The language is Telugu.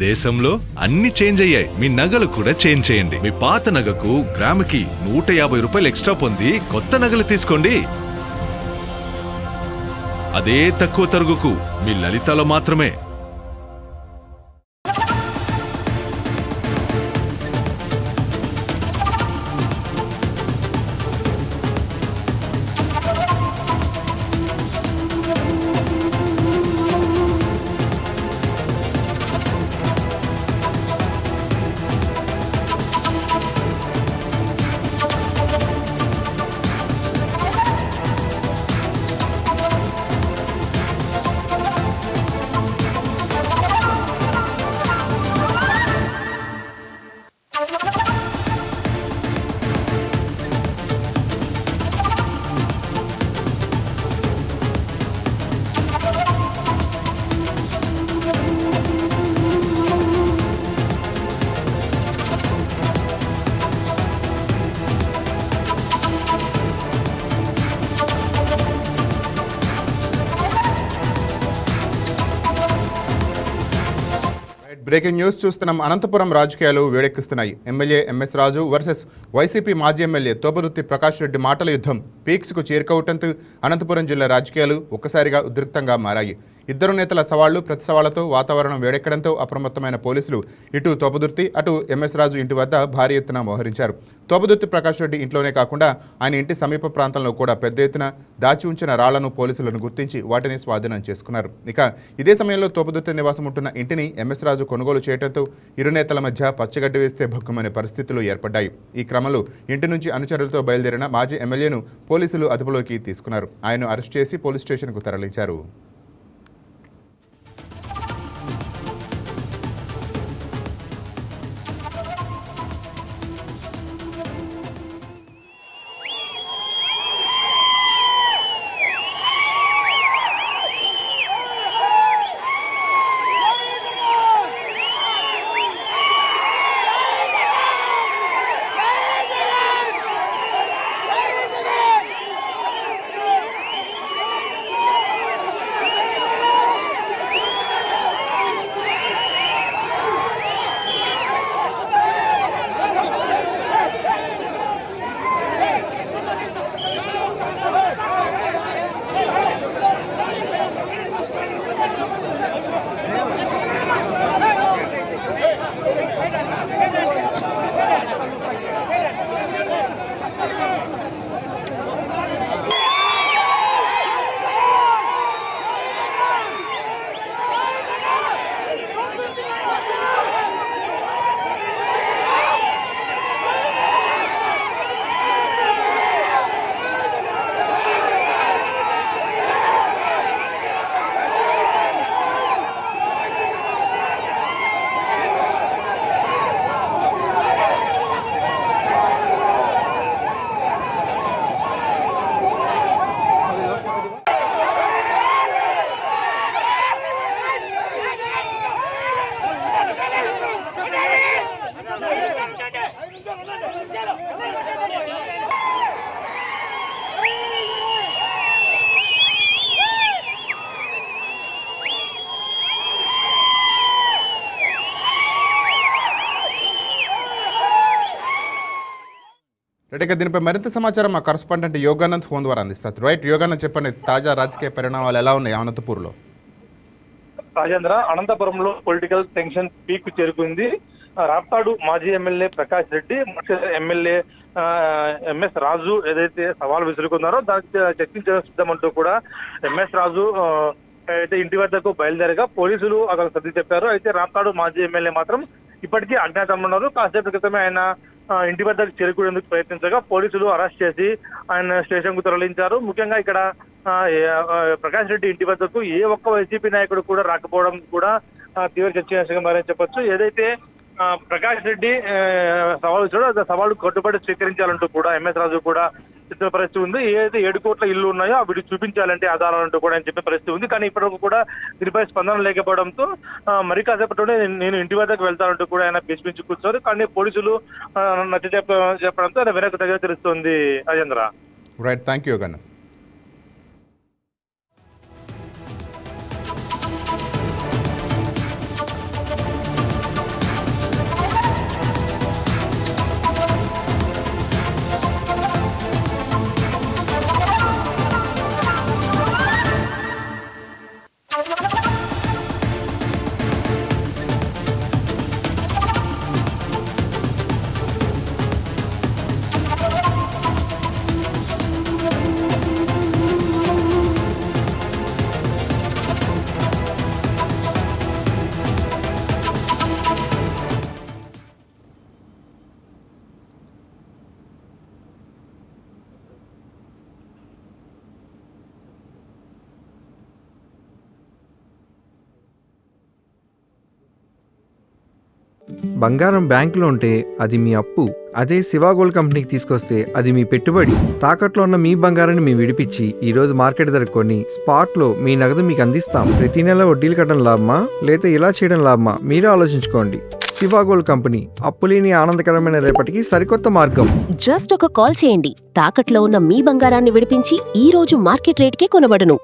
దేశంలో అన్ని చేంజ్ అయ్యాయి, మీ నగలు కూడా చేంజ్ చేయండి. మీ పాత నగకు గ్రాముకి 150 రూపాయలు ఎక్స్ట్రా పొంది కొత్త నగలు తీసుకోండి. అదే తక్కువ తరుగుకు మీ లలితలో మాత్రమే. బ్రేకింగ్ న్యూస్ చూస్తున్నాం. అనంతపురం రాజకీయాలు వేడెక్కిస్తున్నాయి. ఎమ్మెల్యే ఎంఎస్ రాజు వర్సెస్ వైసీపీ మాజీ ఎమ్మెల్యే తోపుదుర్తి ప్రకాష్ రెడ్డి మాటల యుద్ధం పీక్స్కు చేరుకోవటంతో అనంతపురం జిల్లా రాజకీయాలు ఒక్కసారిగా ఉద్రిక్తంగా మారాయి. ఇద్దరు నేతల సవాళ్లు ప్రతి సవాళ్లతో వాతావరణం వేడెక్కడంతో అప్రమత్తమైన పోలీసులు ఇటు తోపుదుర్తి అటు ఎంఎస్ రాజు ఇంటి వద్ద భారీ ఎత్తున మోహరించారు. తోపుదుర్తి ప్రకాష్ రెడ్డి ఇంట్లోనే కాకుండా ఆయన ఇంటి సమీప ప్రాంతంలో కూడా పెద్ద ఎత్తున దాచి ఉంచిన రాళ్లను పోలీసులను గుర్తించి వాటిని స్వాధీనం చేసుకున్నారు. ఇక ఇదే సమయంలో తోపుదుర్తి నివాసం ఉంటున్న ఇంటిని ఎంఎస్ రాజు కొనుగోలు చేయడంతో ఇరు నేతల మధ్య పచ్చగడ్డి వేస్తే భగ్గుమనే పరిస్థితులు ఏర్పడ్డాయి. ఈ క్రమంలో ఇంటి నుంచి అనుచరులతో బయలుదేరిన మాజీ ఎమ్మెల్యేను పోలీసులు అదుపులోకి తీసుకున్నారు. ఆయన్ను అరెస్ట్ చేసి పోలీస్ స్టేషన్కు తరలించారు. రైట్, దీనిపై మరింత సమాచారం మా కరస్పాండెంట్ యోగానంద్ ఫోన్ ద్వారా అందిస్తారు. రైట్ యోగానంద్, చెప్పండి, తాజా రాజకీయ పరిణామాలు ఎలా ఉన్నాయి అనంతపూర్లో? రాజేంద్ర, అనంతపురంలో పొలిటికల్ టెన్షన్ పీక్ చేరుకుంది. రాప్తాడు మాజీ MLA Prakash Reddy, MLA MS Raju ఏదైతే సవాల్ విసురుకున్నారో దానికి చర్చించడం సిద్ధమంటూ కూడా ఎంఎస్ రాజు అయితే ఇంటి వద్దకు బయలుదేరగా పోలీసులు అక్కడ సర్ది చెప్పారు. అయితే రాప్తాడు మాజీ ఎమ్మెల్యే మాత్రం ఇప్పటికీ అజ్ఞాతంలో ఉన్నారు. కాసేపు క్రితమే ఆయన ఇంటి వద్దకు చేరుకునేందుకు ప్రయత్నించగా పోలీసులు అరెస్ట్ చేసి ఆయన స్టేషన్ కు తరలించారు. ముఖ్యంగా ఇక్కడ ప్రకాష్ రెడ్డి ఇంటి వద్దకు ఏ ఒక్క వైసీపీ నాయకుడు కూడా రాకపోవడం కూడా తీవ్ర చర్చనీయాంశంగా మారని చెప్పొచ్చు. ఏదైతే ప్రకాష్ రెడ్డి సవాలు ఇచ్చాడో ఆ సవాలు కట్టుబడి స్వీకరించాలంటూ కూడా ఎంఎస్ రాజు కూడా చెప్పిన పరిస్థితి ఉంది. ఏదైతే 7 కోట్ల ఇల్లు ఉన్నాయో అవి చూపించాలంటే ఆధారాలంటూ కూడా ఆయన చెప్పిన పరిస్థితి ఉంది. కానీ ఇప్పటివరకు కూడా దీనిపై స్పందన లేకపోవడంతో మరి కాసేపట్లోనే నేను ఇంటి వద్దకు వెళ్తానంటూ కూడా ఆయన పిలిపించి కూర్చోరు. కానీ పోలీసులు నచ్చ చెప్పడంతో ఆయన వెనక్కి తగ్గ తెలుస్తుంది. అజేంద్ర, రైట్, థ్యాంక్ యూ యోగానంద్. బంగారం బ్యాంకులో ఉంటే అది మీ అప్పు, అదే శివ గోల్డ్ కంపెనీకి తీసుకొస్తే అది మీ పెట్టుబడి. తాకట్లో ఉన్న మీ బంగారాన్ని మేము విడిపించి ఈ రోజు మార్కెట్ ధర కొని స్పాట్లో మీ నగదు మీకు అందిస్తాం. ప్రతి నెల వడ్డీలు కట్టడం లాభమా లేదా ఇలా చేయడం లాభమా మీరే ఆలోచించుకోండి. శివ గోల్డ్ కంపెనీ, అప్పులేని ఆనందకరమైన రేపటికి సరికొత్త మార్గం. జస్ట్ ఒక కాల్ చేయండి. తాకట్లో ఉన్న మీ బంగారాన్ని విడిపించి ఈ రోజు మార్కెట్ రేట్కే కొనబడును.